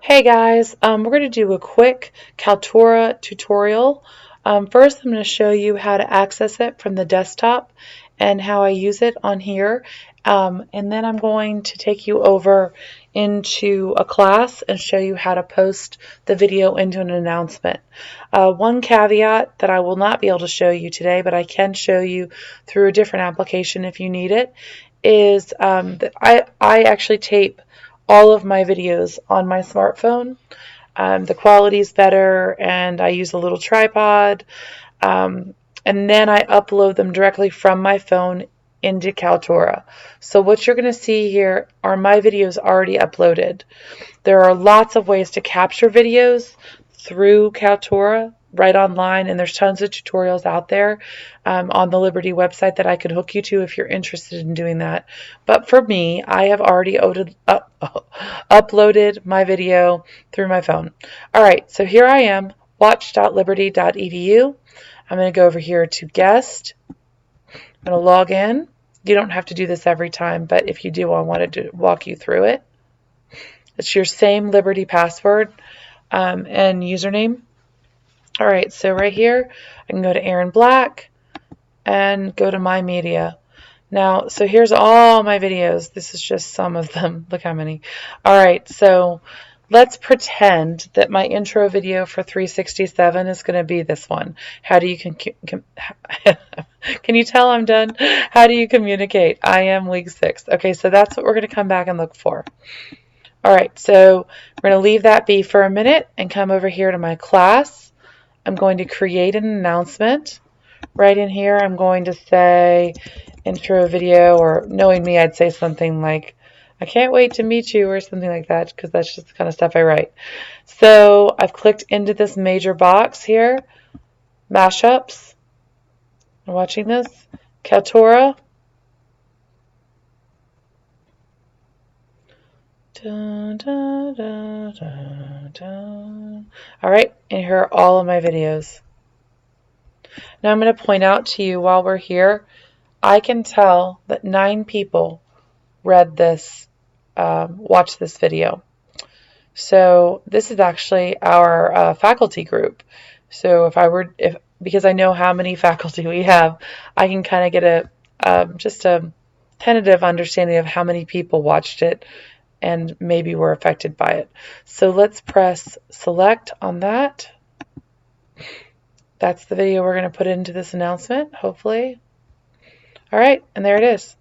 Hey guys, we're going to do a quick Kaltura tutorial. First, I'm going to show you how to access it from the desktop and how I use it on here. And then I'm going to take you over into a class and show you how to post the video into an announcement. One caveat that I will not be able to show you today, but I can show you through a different application if you need it, is that I actually tape all of my videos on my smartphone. The quality is better, and I use a little tripod, and then I upload them directly from my phone into Kaltura. So what you're going to see here are my videos already uploaded. There are lots of ways to capture videos through Kaltura right online, and there's tons of tutorials out there on the Liberty website that I could hook you to if you're interested in doing that. But for me, I have already uploaded my video through my phone. All right, so here I am, watch.liberty.edu. I'm going to go over here to guest. I'm going to log in. You don't have to do this every time, but if you do, I wanted to walk you through it. It's your same Liberty password and username. All right, so right here, I can go to Aaron Black and go to My Media. Now, so here's all my videos. This is just some of them. Look how many. All right, so let's pretend that my intro video for 367 is going to be this one. How do you can you tell I'm done? How do you communicate? I am week 6. Okay, so that's what we're going to come back and look for. All right, so we're going to leave that be for a minute and come over here to my class. I'm going to create an announcement. Right in here, I'm going to say intro video, or knowing me, I'd say something like, I can't wait to meet you, or something like that, because that's just the kind of stuff I write. So I've clicked into this major box here, mashups. I'm watching this, Kaltura. Dun, dun, dun, dun, dun. All right, and here are all of my videos. Now I'm going to point out to you while we're here, I can tell that 9 people read this, watched this video. So this is actually our faculty group. So because I know how many faculty we have, I can kind of get just a tentative understanding of how many people watched it and maybe were affected by it. So let's press select on that. That's the video we're going to put into this announcement, hopefully. All right, and there it is.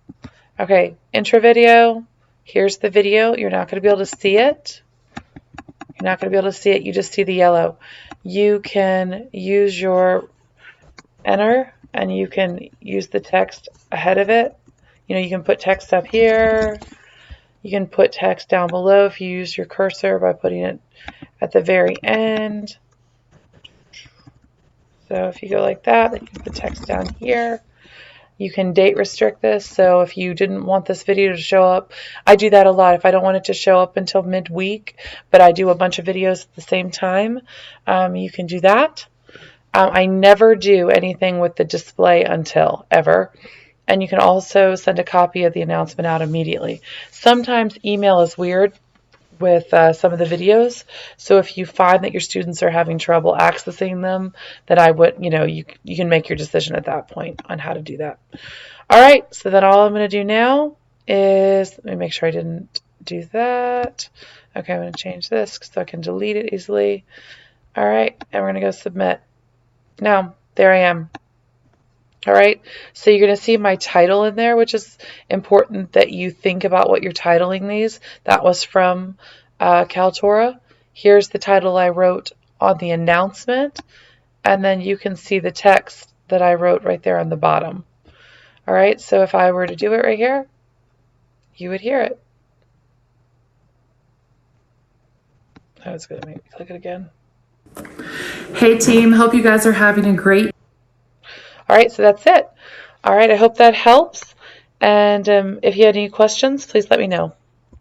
Okay, intro video. Here's the video. You're not going to be able to see it. You're not going to be able to see it. You just see the yellow. You can use your enter, and you can use the text ahead of it. You know, you can put text up here. You can put text down below if you use your cursor by putting it at the very end. So if you go like that, then you can put text down here. You can date restrict this. So if you didn't want this video to show up, I do that a lot. If I don't want it to show up until midweek, but I do a bunch of videos at the same time, you can do that. I never do anything with the display until, ever. And you can also send a copy of the announcement out immediately. Sometimes email is weird with some of the videos. So if you find that your students are having trouble accessing them, then I would, you can make your decision at that point on how to do that. All right, so then all I'm going to do now is, let me make sure I didn't do that. Okay, I'm going to change this so I can delete it easily. All right, and we're going to go submit. Now, there I am. All right, so you're going to see my title in there, which is important that you think about what you're titling these. That was from Kaltura. Here's the title I wrote on the announcement, and then you can see the text that I wrote right there on the bottom. All right, so if I were to do it right here, you would hear it. Oh, it's going to make me click it again. Hey team, hope you guys are having a great. All right, so that's it. All right, I hope that helps. And if you had any questions, please let me know.